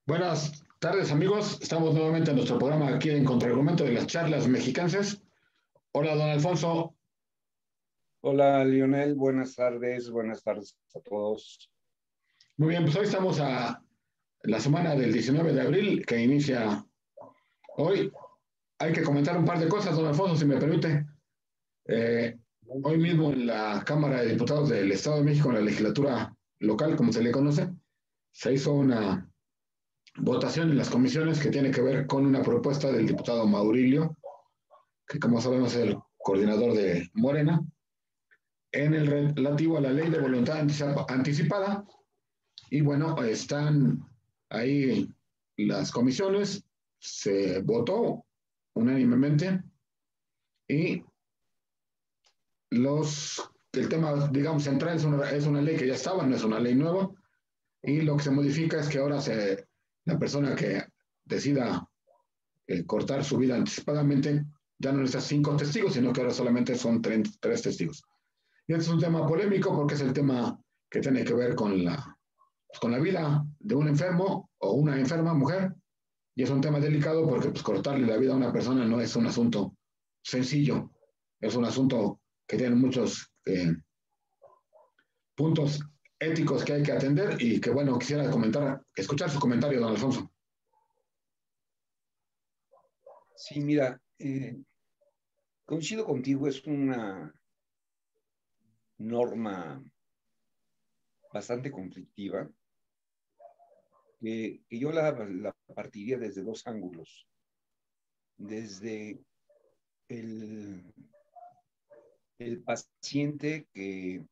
Buenas tardes, amigos. Estamos nuevamente en nuestro programa aquí en Contraargumento de las Charlas Mexicanses. Hola, don Alfonso. Hola, Lionel. Buenas tardes a todos. Muy bien, pues hoy estamos a la semana del 19 de abril, que inicia hoy. Hay que comentar un par de cosas, don Alfonso, si me permite. Hoy mismo en la Cámara de Diputados del Estado de México, en la legislatura local, como se le conoce, se hizo una votación en las comisiones que tiene que ver con una propuesta del diputado Maurilio, que como sabemos es el coordinador de Morena, en el relativo a la ley de voluntad anticipada. Y bueno, están ahí las comisiones, se votó unánimemente y el tema, digamos, central es una ley que ya estaba, no es una ley nueva, y lo que se modifica es que ahora la persona que decida cortar su vida anticipadamente ya no necesita 5 testigos, sino que ahora solamente son 3 testigos. Y este es un tema polémico porque es el tema que tiene que ver con la vida de un enfermo o una enferma mujer. Y es un tema delicado porque pues, cortarle la vida a una persona no es un asunto sencillo. Es un asunto que tiene muchos puntos éticos que hay que atender y que, bueno, quisiera escuchar su comentario, don Alfonso. Sí, mira, coincido contigo, es una norma bastante conflictiva que yo la partiría desde dos ángulos. Desde el, el paciente que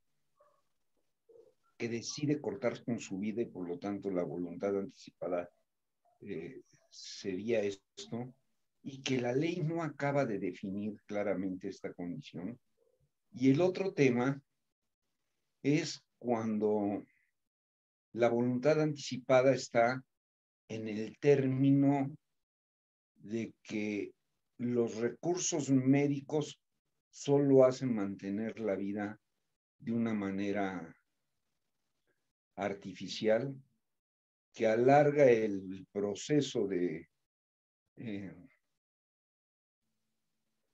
decide cortar con su vida y por lo tanto la voluntad anticipada sería esto, y que la ley no acaba de definir claramente esta condición. Y el otro tema es cuando la voluntad anticipada está en el término de que los recursos médicos solo hacen mantener la vida de una manera artificial que alarga el proceso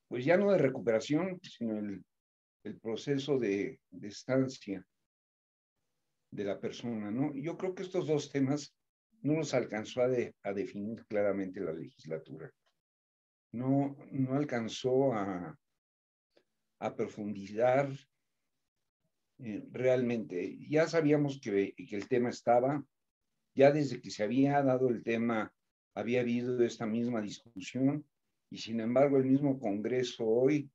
pues ya no de recuperación, sino el proceso de estancia de la persona, ¿no? Yo creo que estos dos temas no los alcanzó a definir claramente la legislatura. No alcanzó a profundizar realmente. Ya sabíamos que el tema estaba, ya desde que se había dado el tema, había habido esta misma discusión, y sin embargo el mismo Congreso hoy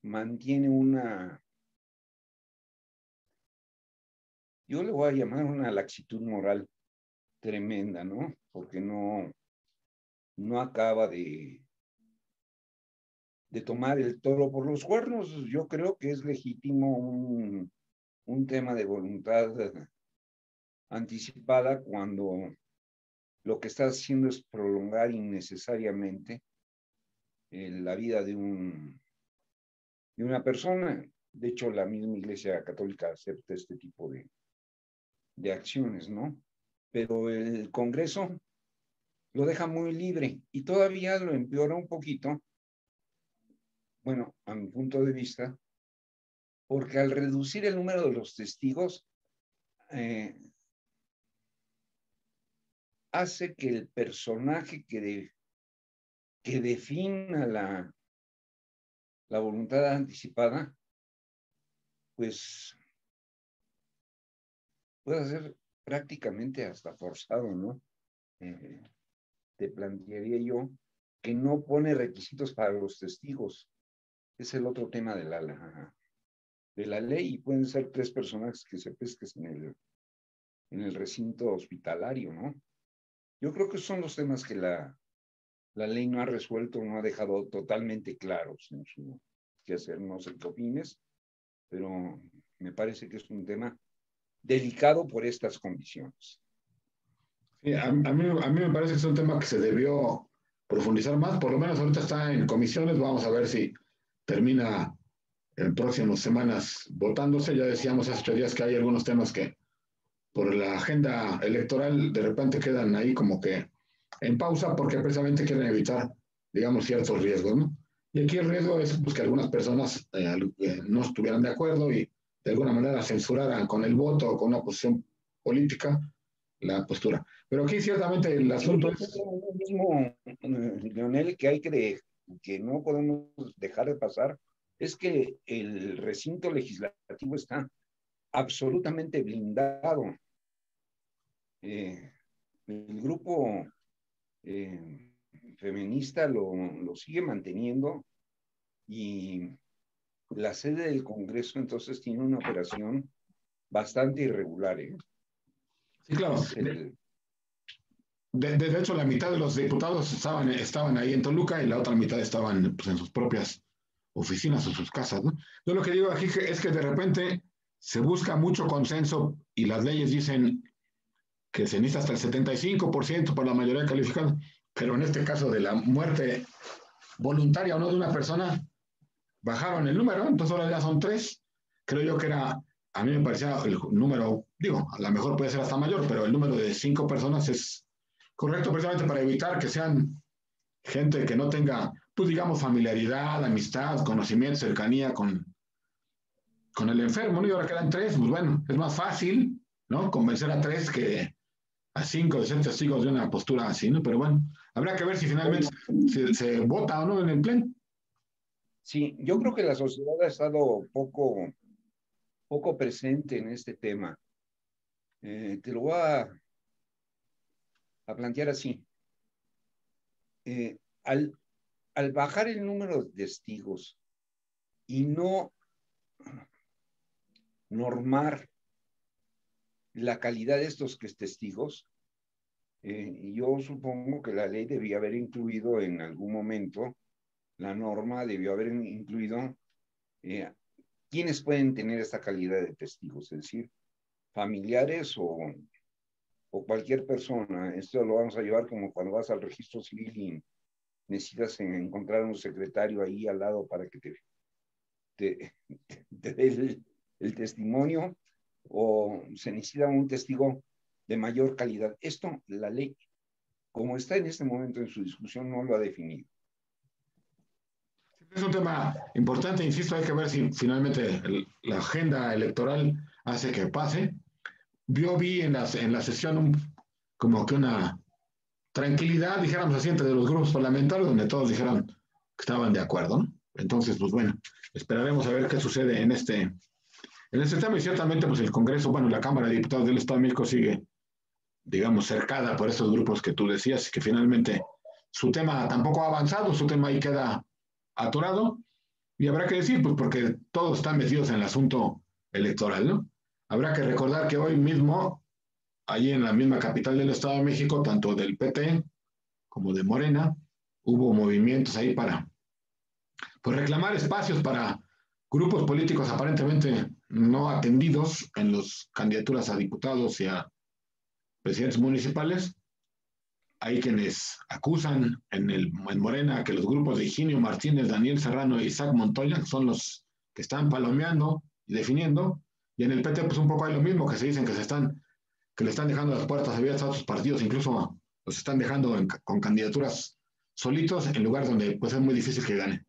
mantiene yo le voy a llamar una laxitud moral tremenda, ¿no? Porque no acaba de tomar el toro por los cuernos. Yo creo que es legítimo un tema de voluntad anticipada cuando lo que está haciendo es prolongar innecesariamente la vida de una persona. De hecho, la misma Iglesia Católica acepta este tipo de acciones, ¿no? Pero el Congreso lo deja muy libre y todavía lo empeora un poquito, bueno, a mi punto de vista, porque al reducir el número de los testigos, hace que el personaje que defina la voluntad anticipada, pues puede ser prácticamente hasta forzado, ¿no? Te plantearía yo que no pone requisitos para los testigos. Es el otro tema de la ley, y pueden ser 3 personajes que se pesquen en el recinto hospitalario, ¿no? Yo creo que son los temas que la ley no ha resuelto, no ha dejado totalmente claros en su quehacer. No sé qué opines, pero me parece que es un tema delicado por estas condiciones. Sí, a mí me parece que es un tema que se debió profundizar más, por lo menos ahorita está en comisiones, vamos a ver si termina en próximas semanas votándose. Ya decíamos hace 8 días que hay algunos temas que por la agenda electoral, de repente quedan ahí como que en pausa porque precisamente quieren evitar, digamos, ciertos riesgos, ¿no? Y aquí el riesgo es pues, que algunas personas no estuvieran de acuerdo y de alguna manera censuraran con el voto o con una posición política la postura. Pero aquí ciertamente el asunto es... Lo mismo, Leonel, que hay que no podemos dejar de pasar, es que el recinto legislativo está absolutamente blindado. El grupo feminista lo sigue manteniendo y la sede del Congreso entonces tiene una operación bastante irregular. Sí, claro. De hecho, la mitad de los diputados estaban ahí en Toluca y la otra mitad estaban pues, en sus propias oficinas o sus casas, ¿no? Yo lo que digo aquí es que de repente se busca mucho consenso y las leyes dicen que se necesita hasta el 75% por la mayoría calificada, pero en este caso de la muerte voluntaria o no de una persona, bajaron el número, entonces ahora ya son 3. Creo yo que era, a mí me parecía el número, digo, a lo mejor puede ser hasta mayor, pero el número de 5 personas es correcto precisamente para evitar que sean gente que no tenga, pues digamos, familiaridad, amistad, conocimiento, cercanía con el enfermo, ¿no? Y ahora quedan 3, pues bueno, es más fácil, ¿no? Convencer a 3 que a 5 de ser testigos de una postura así, ¿no? Pero bueno, habrá que ver si finalmente se vota o no en el pleno. Sí, yo creo que la sociedad ha estado poco presente en este tema. Te lo voy a plantear así. Eh, al, al bajar el número de testigos y no normar la calidad de estos testigos, yo supongo que la ley debía haber incluido en algún momento, la norma debió haber incluido quiénes pueden tener esta calidad de testigos, es decir, familiares o cualquier persona. Esto lo vamos a llevar como cuando vas al registro civil y necesitas encontrar un secretario ahí al lado para que te dé el testimonio, o se necesita un testigo de mayor calidad. Esto, la ley, como está en este momento en su discusión, no lo ha definido. Es un tema importante, insisto, hay que ver si finalmente la agenda electoral hace que pase. Yo vi en la sesión como que una tranquilidad, dijéramos así, entre los grupos parlamentarios, donde todos dijeron que estaban de acuerdo, ¿no? Entonces, pues bueno, esperaremos a ver qué sucede en este tema y ciertamente pues el Congreso, bueno, la Cámara de Diputados del Estado de México sigue, digamos, cercada por esos grupos que tú decías, que finalmente su tema tampoco ha avanzado, su tema ahí queda atorado y habrá que decir, pues porque todos están metidos en el asunto electoral, ¿no? Habrá que recordar que hoy mismo, allí en la misma capital del Estado de México, tanto del PT como de Morena, hubo movimientos ahí para pues, reclamar espacios para grupos políticos aparentemente no atendidos en las candidaturas a diputados y a presidentes municipales. Hay quienes acusan en Morena que los grupos de Higinio Martínez, Daniel Serrano y Isaac Montoya son los que están palomeando y definiendo. Y en el PT, pues un poco hay lo mismo, que se dicen que le están dejando las puertas abiertas a otros partidos, incluso los están dejando con candidaturas solitos en lugares donde pues es muy difícil que gane.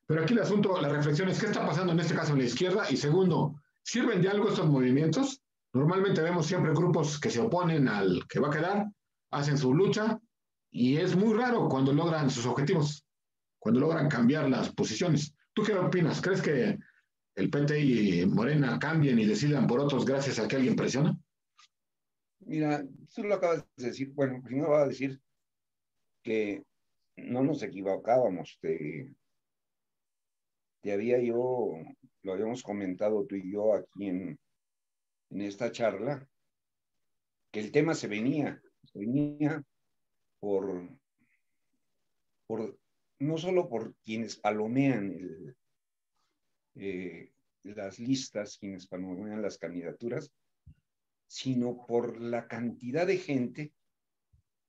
Pero aquí el asunto, la reflexión es qué está pasando en este caso en la izquierda y segundo, ¿sirven de algo estos movimientos? Normalmente vemos siempre grupos que se oponen al que va a quedar, hacen su lucha y es muy raro cuando logran sus objetivos, cuando logran cambiar las posiciones. ¿Tú qué opinas? ¿Crees que el PT y Morena cambien y decidan por otros gracias a que alguien presiona? Mira, tú lo acabas de decir. Bueno, primero voy a decir que no nos equivocábamos. Lo habíamos comentado tú y yo aquí en esta charla, que el tema se venía por, por no solo por quienes palomean las listas, quienes palomean las candidaturas, sino por la cantidad de gente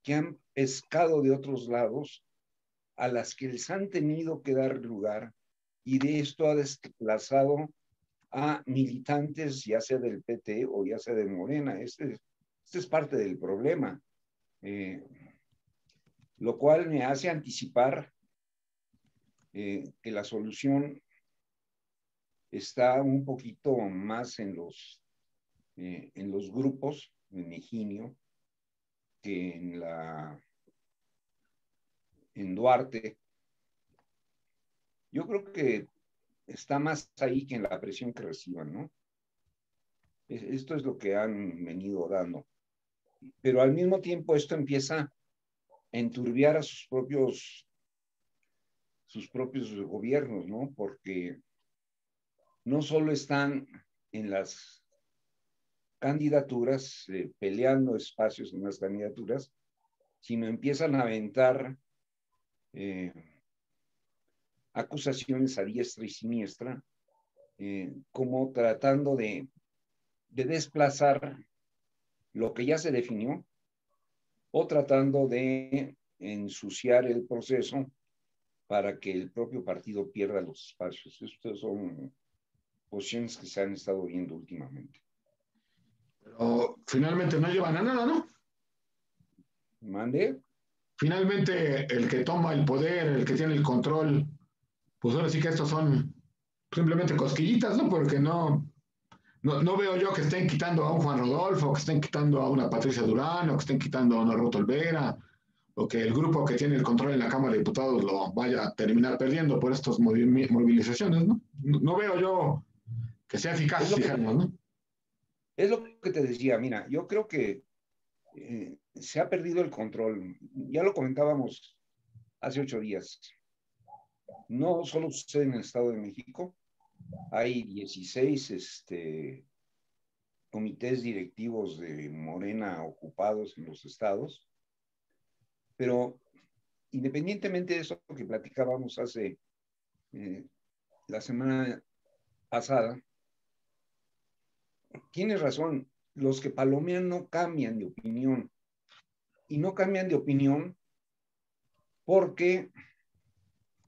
que han pescado de otros lados, a las que les han tenido que dar lugar, y de esto ha desplazado a militantes, ya sea del PT o ya sea de Morena. Este es parte del problema, lo cual me hace anticipar que la solución está un poquito más en los grupos, en Higinio, que en Duarte. Yo creo que está más ahí que en la presión que reciban, ¿no? Esto es lo que han venido dando. Pero al mismo tiempo esto empieza a enturbiar a sus propios gobiernos, ¿no? Porque no solo están en las candidaturas, peleando espacios en las candidaturas, sino empiezan a aventar acusaciones a diestra y siniestra, como tratando de desplazar lo que ya se definió o tratando de ensuciar el proceso para que el propio partido pierda los espacios. Estas son posiciones que se han estado viendo últimamente. Pero finalmente no llevan a nada, ¿no? ¿Mande? Finalmente el que toma el poder, el que tiene el control, pues ahora sí que estos son simplemente cosquillitas, ¿no? Porque no veo yo que estén quitando a un Juan Rodolfo, que estén quitando a una Patricia Durán, o que estén quitando a una Ruth Olvera, o que el grupo que tiene el control en la Cámara de Diputados lo vaya a terminar perdiendo por estas movilizaciones, ¿no? No veo yo que sea eficaz, digamos, ¿no? Es lo que te decía, mira, yo creo que se ha perdido el control. Ya lo comentábamos hace 8 días. No solo sucede en el Estado de México, hay 16 comités directivos de Morena ocupados en los estados, pero independientemente de eso que platicábamos hace la semana pasada, tienes razón, los que palomean no cambian de opinión, y no cambian de opinión porque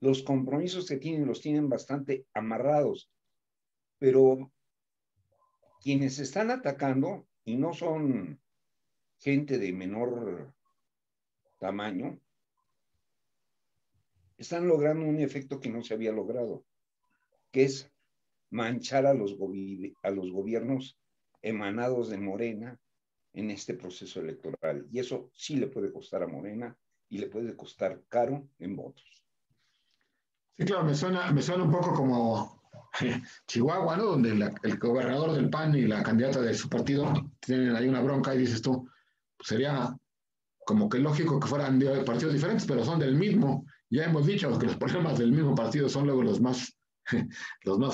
los compromisos que tienen los tienen bastante amarrados, pero quienes están atacando, y no son gente de menor tamaño, están logrando un efecto que no se había logrado, que es manchar a los gobiernos emanados de Morena en este proceso electoral. Y eso sí le puede costar a Morena y le puede costar caro en votos. Sí, claro, me suena un poco como Chihuahua, ¿no? Donde el gobernador del PAN y la candidata de su partido tienen ahí una bronca y dices tú, pues sería como que lógico que fueran de partidos diferentes, pero son del mismo. Ya hemos dicho que los problemas del mismo partido son luego los más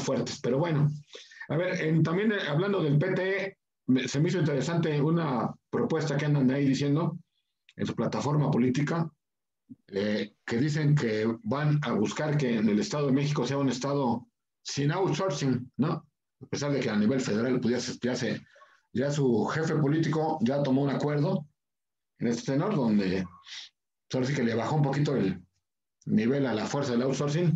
fuertes. Pero bueno, a ver, también hablando del PT, se me hizo interesante una propuesta que andan ahí diciendo en su plataforma política, que dicen que van a buscar que en el Estado de México sea un Estado sin outsourcing, ¿no? A pesar de que a nivel federal pues ya su jefe político ya tomó un acuerdo en este tenor, donde solo sí que le bajó un poquito el nivel a la fuerza del outsourcing,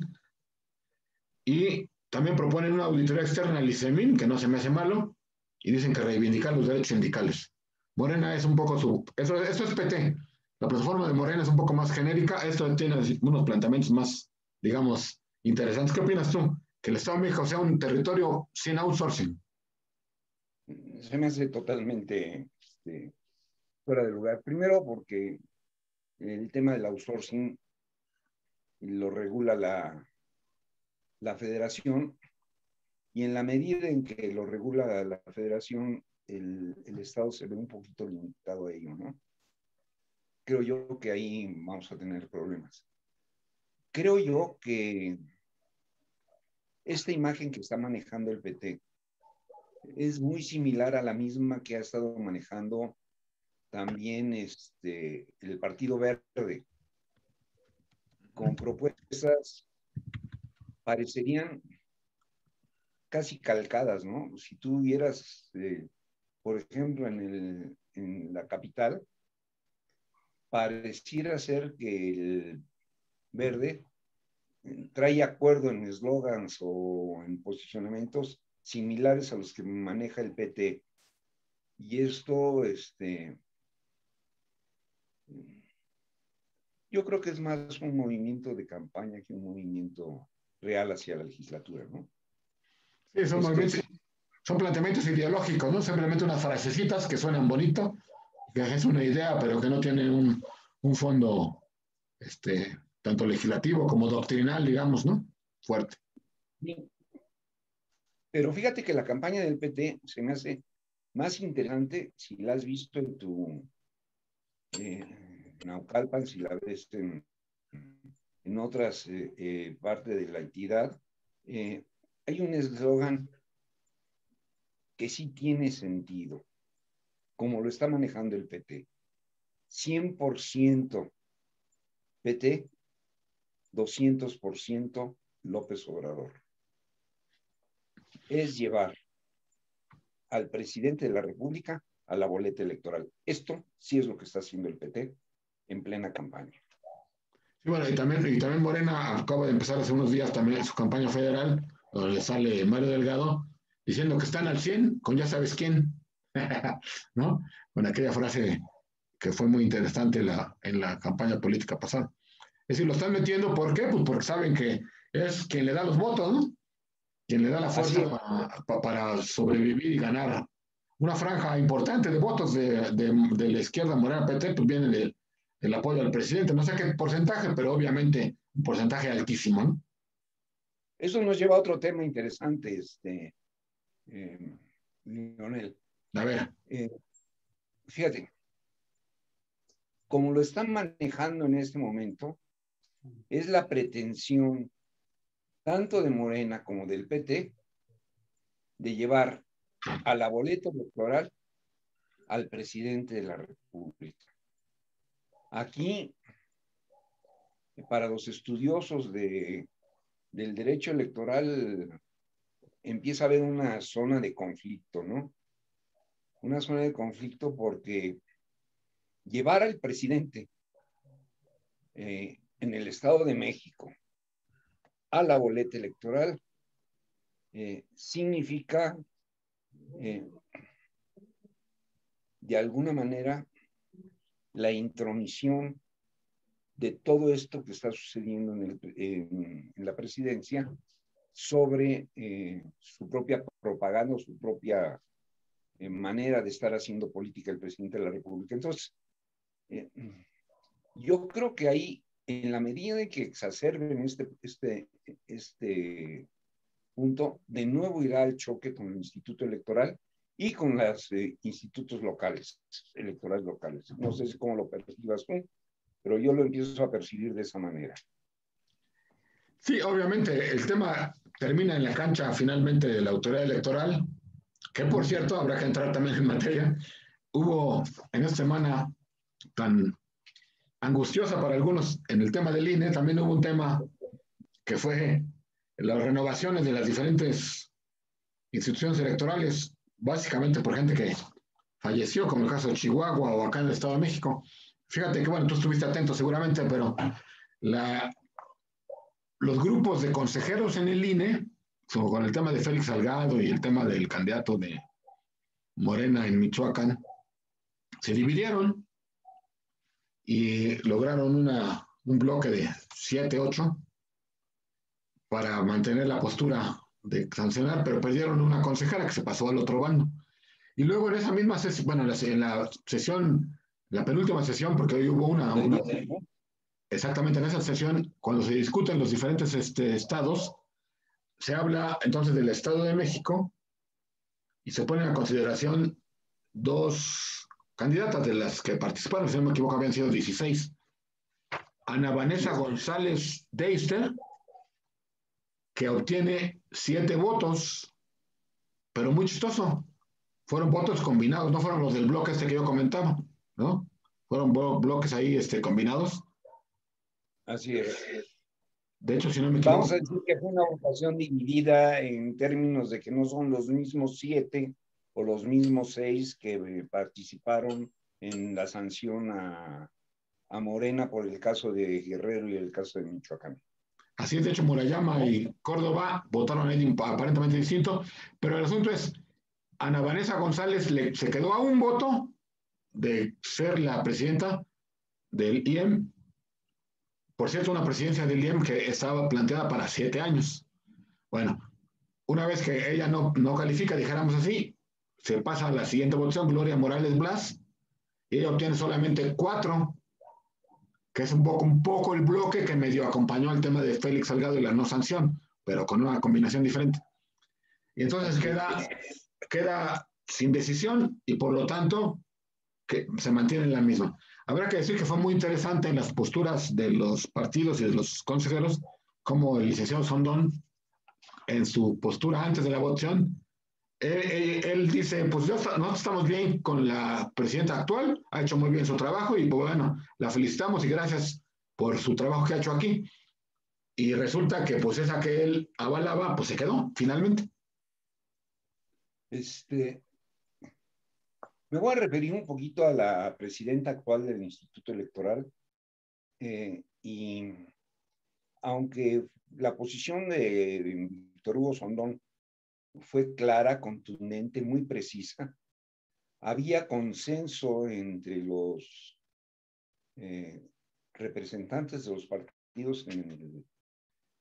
y también proponen una auditoría externa al ICEMIN, que no se me hace malo, y dicen que reivindicar los derechos sindicales. Morena es un poco esto es PT. La plataforma de Morena es un poco más genérica, esto tiene unos planteamientos más, digamos, interesantes. ¿Qué opinas tú? Que el Estado de México sea un territorio sin outsourcing. Se me hace totalmente fuera de lugar. Primero porque el tema del outsourcing lo regula la federación, y en la medida en que lo regula la federación, el Estado se ve un poquito limitado a ello, ¿no? Creo yo que ahí vamos a tener problemas. Creo yo que esta imagen que está manejando el PT es muy similar a la misma que ha estado manejando también el Partido Verde, con propuestas parecerían casi calcadas, ¿no? Si tú vieras, por ejemplo, en la capital, pareciera ser que el Verde trae acuerdo en eslogans o en posicionamientos similares a los que maneja el PT. Y esto, yo creo que es más un movimiento de campaña que un movimiento real hacia la legislatura, ¿no? Sí, son planteamientos ideológicos, ¿no? Simplemente unas frasecitas que suenan bonito, que es una idea, pero que no tienen un fondo, tanto legislativo como doctrinal, digamos, ¿no? Fuerte. Sí. Pero fíjate que la campaña del PT se me hace más interesante si la has visto en tu Naucalpan, si la ves en otras partes de la entidad. Hay un eslogan que sí tiene sentido, como lo está manejando el PT. 100% PT, 200% López Obrador. Es llevar al presidente de la República a la boleta electoral. Esto sí es lo que está haciendo el PT en plena campaña. Sí, bueno, y también Morena acaba de empezar hace unos días también su campaña federal, donde sale Mario Delgado diciendo que están al 100 con ya sabes quién, ¿no? Con aquella frase que fue muy interesante en la campaña política pasada. Es decir, lo están metiendo, ¿por qué? Pues porque saben que es quien le da los votos, ¿no? Quien le da la fuerza para sobrevivir y ganar. Una franja importante de votos de la izquierda Morena PT, pues viene del apoyo al presidente. No sé qué porcentaje, pero obviamente un porcentaje altísimo, ¿no? Eso nos lleva a otro tema interesante, Leonel. A ver. Fíjate, como lo están manejando en este momento, es la pretensión tanto de Morena como del PT de llevar a la boleta electoral al presidente de la República. Aquí, para los estudiosos del derecho electoral, empieza a haber una zona de conflicto, ¿no? Una zona de conflicto porque llevar al presidente en el Estado de México a la boleta electoral significa de alguna manera la intromisión de todo esto que está sucediendo en la presidencia sobre su propia propaganda, su propia manera de estar haciendo política el presidente de la República. Entonces, yo creo que ahí, en la medida de que exacerben este punto, de nuevo irá al choque con el Instituto Electoral y con los institutos locales, electorales locales. No sé cómo lo percibas tú, pero yo lo empiezo a percibir de esa manera. Sí, obviamente el tema termina en la cancha finalmente de la autoridad electoral, que por cierto habrá que entrar también en materia. Hubo en esta semana tan angustiosa para algunos en el tema del INE, también hubo un tema que fue las renovaciones de las diferentes instituciones electorales, básicamente por gente que falleció, como el caso de Chihuahua o acá en el Estado de México. Fíjate que, bueno, tú estuviste atento seguramente, pero los grupos de consejeros en el INE, con el tema de Félix Salgado y el tema del candidato de Morena en Michoacán, se dividieron y lograron un bloque de 7, 8 para mantener la postura de sancionar, pero perdieron una consejera que se pasó al otro bando. Y luego en esa misma sesión, bueno, en la sesión, la penúltima sesión, porque hoy hubo exactamente en esa sesión, cuando se discuten los diferentes estados, se habla entonces del Estado de México y se ponen a consideración dos candidatas de las que participaron, si no me equivoco, habían sido 16. Ana Vanessa González Deister, que obtiene 7 votos, pero muy chistoso. Fueron votos combinados, no fueron los del bloque que yo comentaba, ¿no? Fueron bloques ahí combinados. Así es. De hecho, si no me equivoco. Vamos a decir que fue una votación dividida en términos de que no son los mismos 7 o los mismos 6 que participaron en la sanción a Morena por el caso de Guerrero y el caso de Michoacán. Así es, de hecho, Murayama y Córdoba votaron ahí aparentemente distinto, pero el asunto es, Ana Vanessa González se quedó a un voto de ser la presidenta del IEM. Por cierto, una presidencia del IEM que estaba planteada para 7 años. Bueno, una vez que ella no califica, dijéramos así, se pasa a la siguiente votación, Gloria Morales Blas, y ella obtiene solamente 4, que es un poco el bloque que medio acompañó al tema de Félix Salgado y la no sanción, pero con una combinación diferente. Y entonces queda sin decisión y por lo tanto que se mantiene la misma. Habrá que decir que fue muy interesante en las posturas de los partidos y de los consejeros, como el licenciado Sondón, en su postura antes de la votación, él dice, pues nosotros estamos bien con la presidenta actual, ha hecho muy bien su trabajo y pues, bueno, la felicitamos y gracias por su trabajo que ha hecho aquí. Y resulta que pues esa que él avalaba, pues se quedó finalmente. Me voy a referir un poquito a la presidenta actual del Instituto Electoral y aunque la posición de Víctor Hugo Sondón fue clara, contundente, muy precisa, había consenso entre los representantes de los partidos en el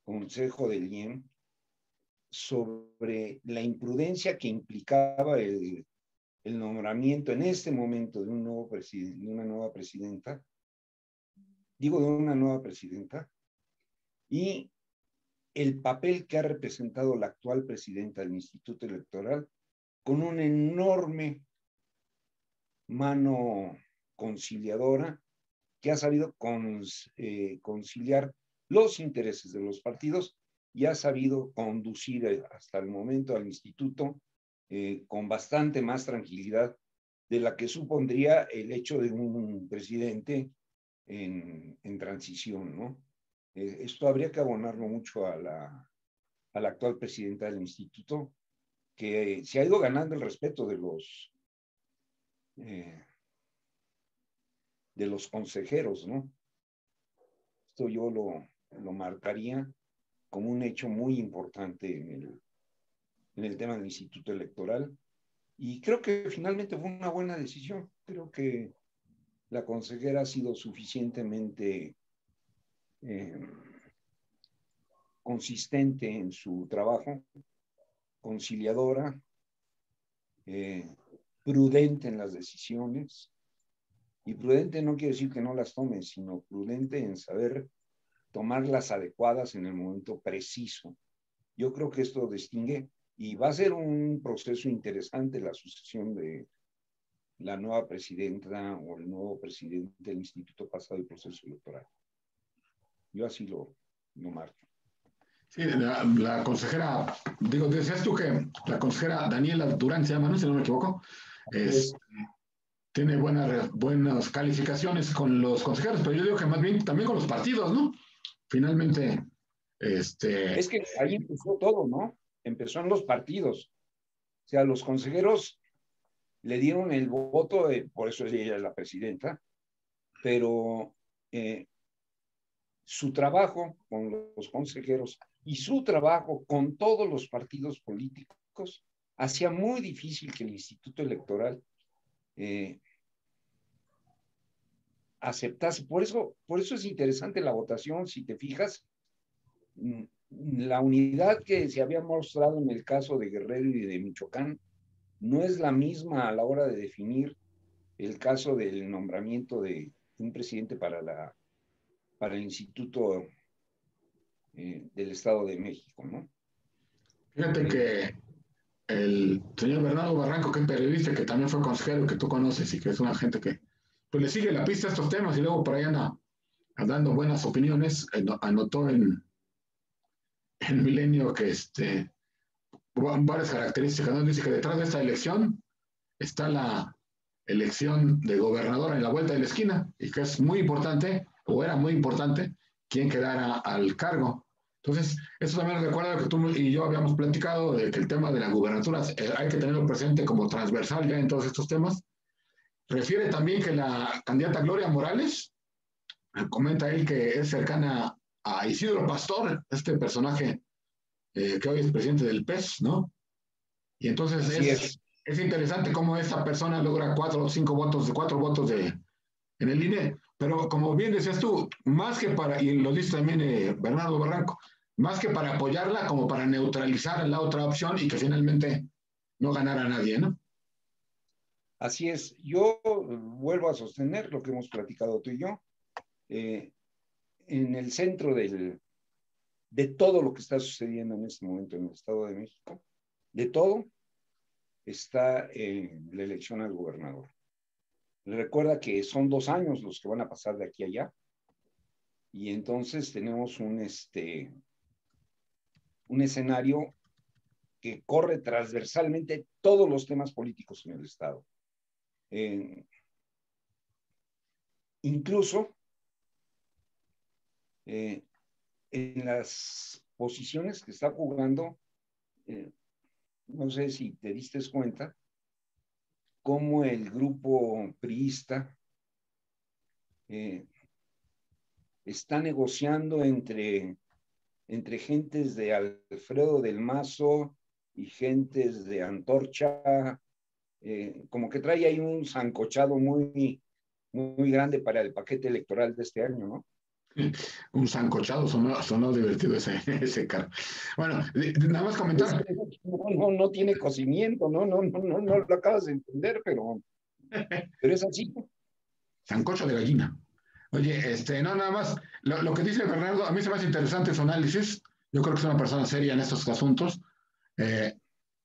Consejo del IEM sobre la imprudencia que implicaba el nombramiento en este momento de una nueva presidenta, y el papel que ha representado la actual presidenta del Instituto Electoral con una enorme mano conciliadora que ha sabido conciliar los intereses de los partidos y ha sabido conducir hasta el momento al instituto con bastante más tranquilidad de la que supondría el hecho de un presidente en transición, ¿no? Esto habría que abonarlo mucho a la actual presidenta del instituto, que se ha ido ganando el respeto de los consejeros, ¿no? Esto yo lo marcaría como un hecho muy importante en el tema del Instituto Electoral. Y creo que finalmente fue una buena decisión. Creo que la consejera ha sido suficientemente consistente en su trabajo, conciliadora, prudente en las decisiones. Y prudente no quiere decir que no las tome, sino prudente en saber tomar las adecuadas en el momento preciso. Yo creo que esto distingue y va a ser un proceso interesante la sucesión de la nueva presidenta o el nuevo presidente del instituto pasado del proceso electoral. Yo así lo marco. Sí, la consejera, digo, decías tú que la consejera Daniela Durán se llama, ¿no? Si no me equivoco, tiene buenas calificaciones con los consejeros, pero yo digo que más bien también con los partidos, ¿no? Finalmente, Es que ahí empezó todo, ¿no? Empezó en los partidos. O sea, los consejeros le dieron el voto, por eso ella es la presidenta, pero su trabajo con los consejeros y su trabajo con todos los partidos políticos hacía muy difícil que el Instituto Electoral aceptase. Por eso es interesante la votación, si te fijas, la unidad que se había mostrado en el caso de Guerrero y de Michoacán no es la misma a la hora de definir el caso del nombramiento de un presidente para el Instituto del Estado de México, ¿no? Fíjate que el señor Bernardo Barranco, que es periodista, que también fue consejero, que tú conoces y que es una gente que pues, le sigue la pista a estos temas y luego por ahí anda dando buenas opiniones, anotó en Milenio que varias características, ¿no? Dice que detrás de esta elección está la elección de gobernador en la vuelta de la esquina y que es muy importante, o era muy importante, quién quedara al cargo. Entonces, eso también recuerda que tú y yo habíamos platicado de que el tema de la gubernatura hay que tenerlo presente como transversal ya en todos estos temas. Refiere también que la candidata Gloria Morales, comenta él que es cercana a Isidro Pastor, este personaje que hoy es presidente del PES, ¿no? Y entonces Así es. es interesante cómo esa persona logra 4 o 5 votos, 4 votos en el INE, pero como bien decías tú, más que para, y lo dice también Bernardo Barranco, más que para apoyarla, como para neutralizar la otra opción y que finalmente no ganara nadie, ¿no? Así es. Yo vuelvo a sostener lo que hemos platicado tú y yo. Eh, en el centro de todo lo que está sucediendo en este momento en el Estado de México, de todo, está la elección al gobernador. Recuerda que son 2 años los que van a pasar de aquí a allá, y entonces tenemos un escenario que corre transversalmente todos los temas políticos en el Estado. Incluso en las posiciones que está jugando, no sé si te diste cuenta, cómo el grupo priista está negociando entre gentes de Alfredo del Mazo y gentes de Antorcha, como que trae ahí un sancochado muy, muy grande para el paquete electoral de este año, ¿no? Un sancochado, sonó divertido ese carro. Bueno, nada más comentar. No tiene cocimiento, no lo acabas de entender, pero es así. Sancocho de gallina. Oye, no, nada más, lo que dice Bernardo, a mí se me hace interesante su análisis. Yo creo que es una persona seria en estos asuntos.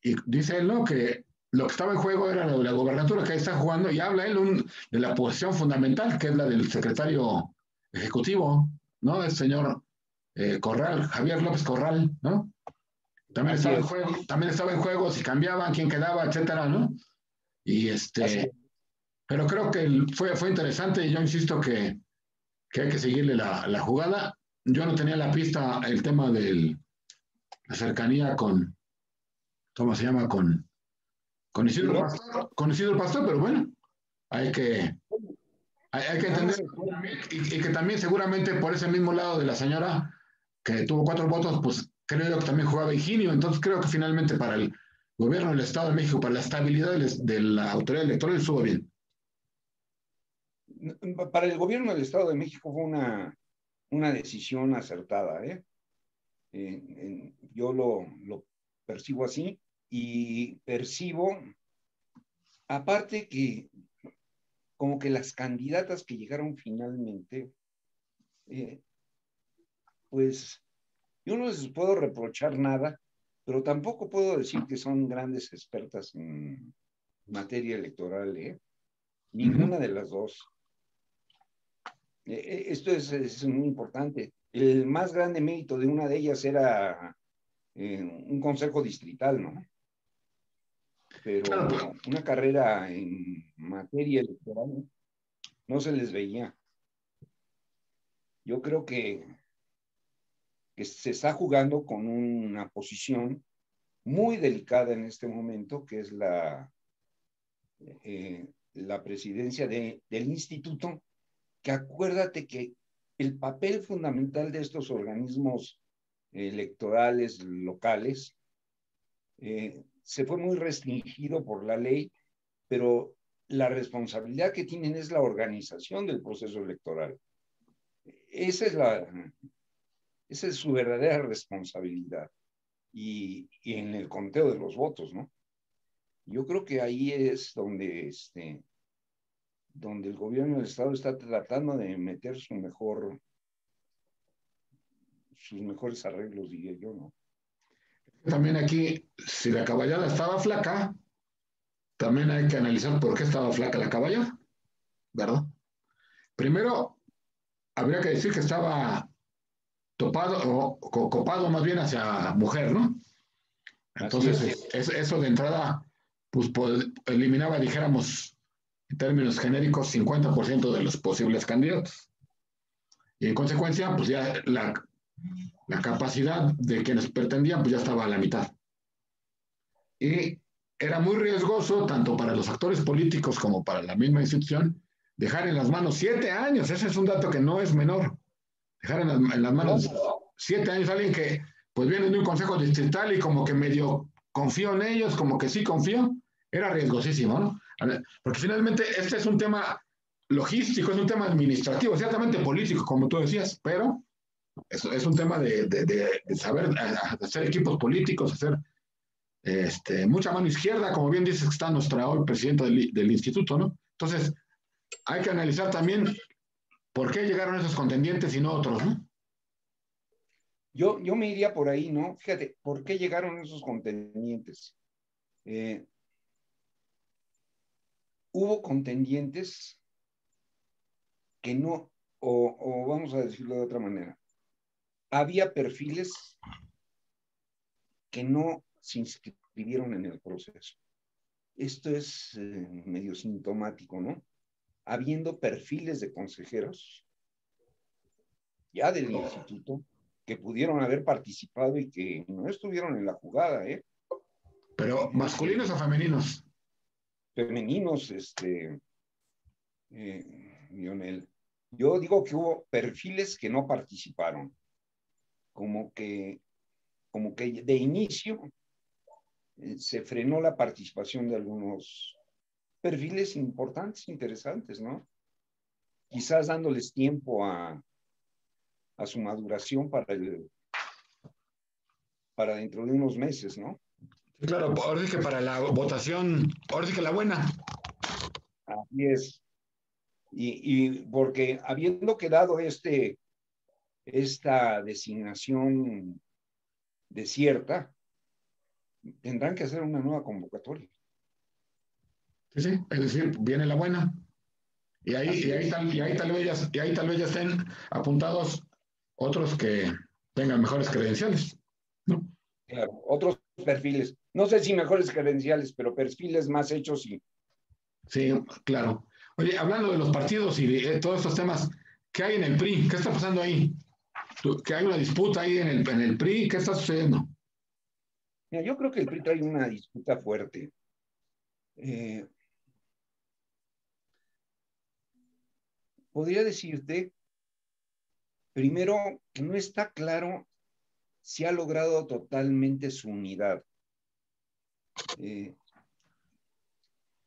Y dice él, ¿no? Que lo que estaba en juego era la gobernatura que ahí está jugando y habla él de la posición fundamental, que es la del secretario ejecutivo, ¿no? El señor Corral, Javier López Corral, ¿no? Así es. También estaba en juego si cambiaban, quién quedaba, etcétera, ¿no? Y Así es. pero creo que fue interesante y yo insisto que hay que seguirle la jugada. Yo no tenía la pista el tema de la cercanía ¿cómo se llama? ¿Isidro? Con Isidro Pastor, pero bueno, hay que, hay que Nada entender más recuerda. y que también seguramente por ese mismo lado de la señora que tuvo 4 votos, pues creo yo que también jugaba Higinio, entonces creo que finalmente para el gobierno del Estado de México, para la estabilidad de la autoridad electoral, estuvo bien. Para el gobierno del Estado de México fue una decisión acertada, ¿eh? Yo lo percibo así y percibo, aparte que como que las candidatas que llegaron finalmente, eh, pues yo no les puedo reprochar nada, pero tampoco puedo decir que son grandes expertas en materia electoral, ¿eh? Uh -huh. Ninguna de las dos. Esto es muy importante. El más grande mérito de una de ellas era un consejo distrital, ¿no? Claro, pues, Pero una carrera en materia electoral no se les veía. Yo creo que se está jugando con una posición muy delicada en este momento, que es la presidencia del instituto, que acuérdate que el papel fundamental de estos organismos electorales locales se fue muy restringido por la ley, pero la responsabilidad que tienen es la organización del proceso electoral. Esa es su verdadera responsabilidad. Y en el conteo de los votos, ¿no? Yo creo que ahí es donde el gobierno del Estado está tratando de meter sus mejores arreglos, diría yo, ¿no? también aquí, si la caballada estaba flaca, también hay que analizar por qué estaba flaca la caballada, ¿verdad? Primero, habría que decir que estaba topado o copado más bien hacia mujer, ¿no? Así Entonces, es. eso de entrada, pues eliminaba, dijéramos, en términos genéricos, 50% de los posibles candidatos. Y en consecuencia, pues ya la capacidad de quienes pretendían, pues ya estaba a la mitad. Y era muy riesgoso, tanto para los actores políticos como para la misma institución, dejar en las manos 7 años. Ese es un dato que no es menor. dejar en las manos 7 años a alguien que pues viene de un consejo distrital y como que medio confío en ellos, como que sí confío, era riesgosísimo, ¿no? Porque finalmente este es un tema logístico, es un tema administrativo, ciertamente político, como tú decías, pero es un tema de saber hacer equipos políticos, hacer mucha mano izquierda, como bien dices, está nuestra hoy presidenta del instituto, ¿no? Entonces, hay que analizar también por qué llegaron esos contendientes y no otros, ¿no? Yo me iría por ahí, ¿no? Fíjate, ¿por qué llegaron esos contendientes? Hubo contendientes que no, o vamos a decirlo de otra manera, había perfiles que no se inscribieron en el proceso. Esto es medio sintomático, ¿no? Habiendo perfiles de consejeros ya del instituto que pudieron haber participado y que no estuvieron en la jugada, ¿eh? Pero masculinos o femeninos. Femeninos, Lionel. Yo digo que hubo perfiles que no participaron, como que, como que de inicio se frenó la participación de algunos perfiles importantes, interesantes, ¿no? Quizás dándoles tiempo a su maduración para dentro de unos meses, ¿no? Sí, claro, ahora sí que para la votación, ahora sí que la buena. Así es. Y porque habiendo quedado esta designación desierta, tendrán que hacer una nueva convocatoria. Sí, sí, es decir, viene la buena. Y ahí tal vez ya estén apuntados otros que tengan mejores credenciales, ¿no? Claro, otros perfiles. No sé si mejores credenciales, pero perfiles más hechos y... Sí, claro. Oye, hablando de los partidos y de todos estos temas, ¿qué hay en el PRI? ¿Qué está pasando ahí? ¿Que hay una disputa ahí en el PRI? ¿Qué está sucediendo? Mira, yo creo que el PRI trae una disputa fuerte. Podría decirte, primero, que no está claro si ha logrado totalmente su unidad.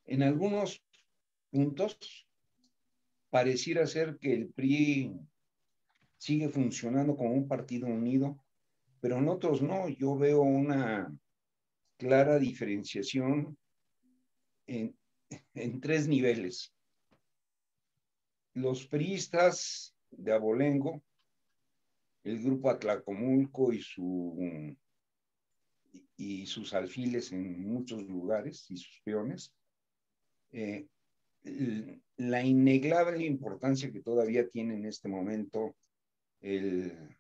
En algunos puntos pareciera ser que el PRI sigue funcionando como un partido unido, pero en otros no. Yo veo una clara diferenciación en, en 3 niveles. Los priistas de Abolengo, el grupo Atlacomulco y sus alfiles en muchos lugares y sus peones, la innegable importancia que todavía tiene en este momento el